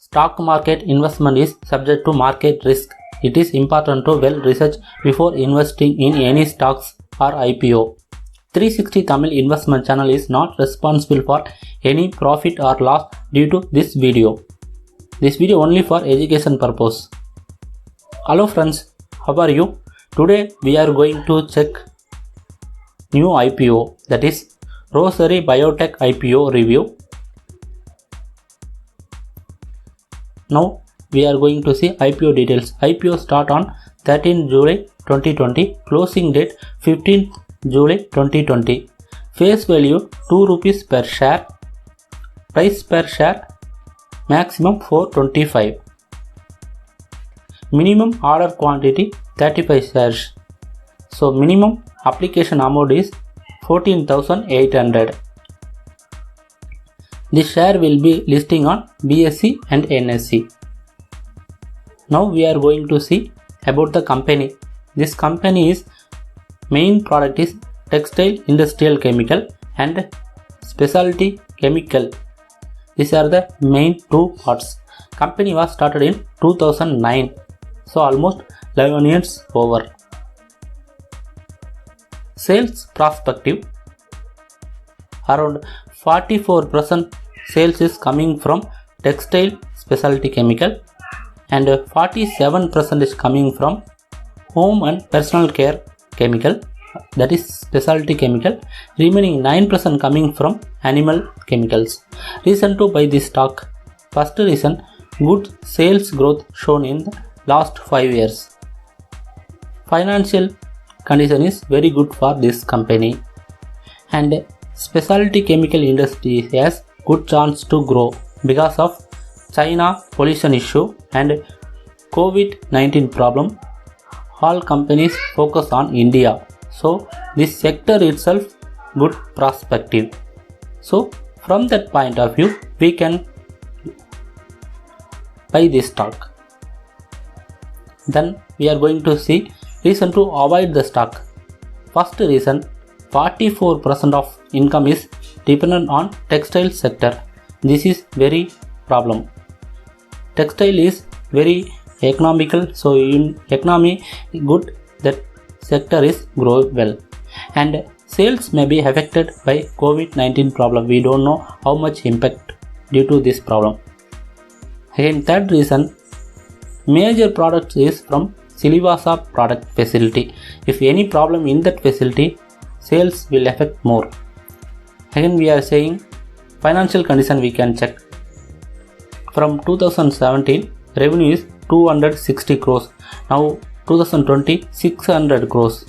Stock market investment is subject to market risk. It is important to well research before investing in any stocks or IPO. 360 Tamil investment channel is not responsible for any profit or loss due to this video. This video only for education purpose. Hello friends, how are you? Today we are going to check new IPO, that is Rossari Biotech IPO review. Now we are going to see IPO details. IPO start on 13 July 2020, closing date 15 July 2020. Face value 2 rupees per share. Price per share maximum 425. Minimum order quantity 35 shares. So minimum application amount is 14,800. This share will be listing on BSE and NSE. Now we are going to see about the company. This company is main product is textile industrial chemical and specialty chemical. These are the main two parts. Company was started in 2009. So almost 11 years over. Sales perspective, around 44% sales is coming from textile specialty chemical and 47% is coming from home and personal care chemical, that is specialty chemical. Remaining 9% coming from animal chemicals. Reason to buy this stock. First reason, good sales growth shown in the last 5 years. Financial condition is very good for this company, and specialty chemical industry has good chance to grow because of China pollution issue and COVID-19 problem. All companies focus on India, so this sector itself good perspective. So from that point of view, we can buy this stock. Then we are going to see reason to avoid the stock. First reason, 44% of income is dependent on textile sector. This is very problem. Textile is very economical, so in economy good, that sector is grow well, and sales may be affected by COVID-19 problem. We don't know how much impact due to this problem. Again, third reason, major products is from Silvassa product facility. If any problem in that facility, sales will affect more. Again, we are saying financial condition we can check. From 2017, revenue is 260 crores. Now 2020, 600 crores.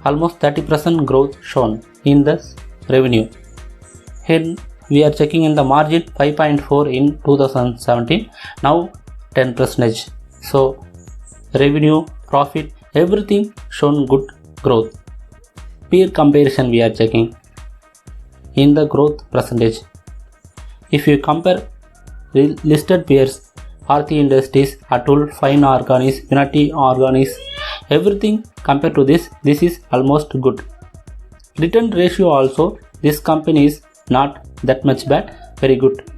Almost 30% growth shown in the revenue. Here we are checking in the margin 5.4 in 2017. Now 10%. So revenue, profit, everything shown good growth. Peer comparison we are checking in the growth percentage. If you compare listed peers, Aarti Industries, Atul, Fine Organics, Unity Organics, everything compared to this is almost good. Return ratio also, this company is not that much bad, very good.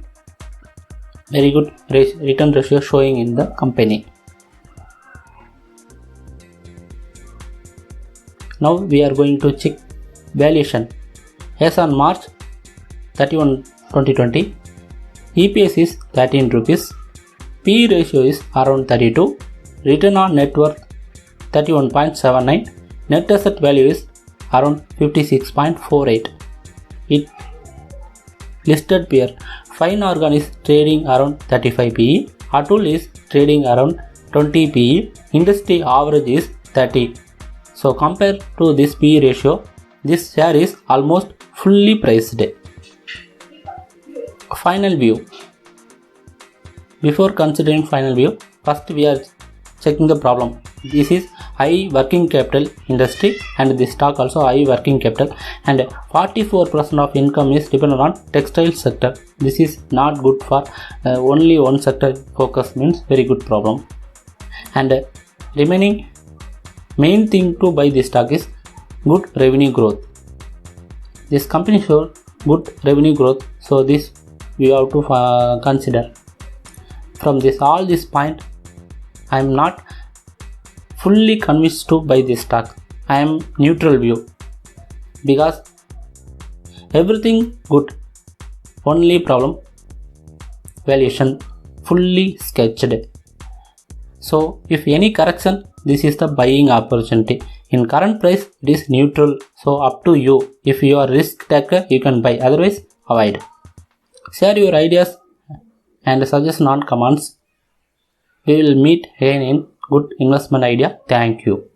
Very good return ratio showing in the company. Now we are going to check valuation. As on March 31, 2020, EPS is 13 rupees, P ratio is around 32, return on net worth 31.79, net asset value is around 56.48. It listed peer, Fine Organics trading around 35 PE, Atul is trading around 20 PE, industry average is 30. So compared to this PE ratio, this share is almost fully priced. Final view. Before considering final view, first we are checking the problem. This is high working capital industry and this stock also high working capital, and 44% of income is dependent on textile sector. This is not good for only one sector focus, means very good problem. And remaining main thing to buy this stock is good revenue growth. This company showed good revenue growth, so this we have to consider. from all this point, I am not fully convinced to buy this stock. I am neutral view because everything good. Only problem, valuation fully sketched. So if any correction, this is the buying opportunity. In current price, it is neutral. So up to you. If you are risk taker, you can buy. Otherwise, avoid. Share your ideas and suggestion on comments. We will meet again in good investment idea. Thank you.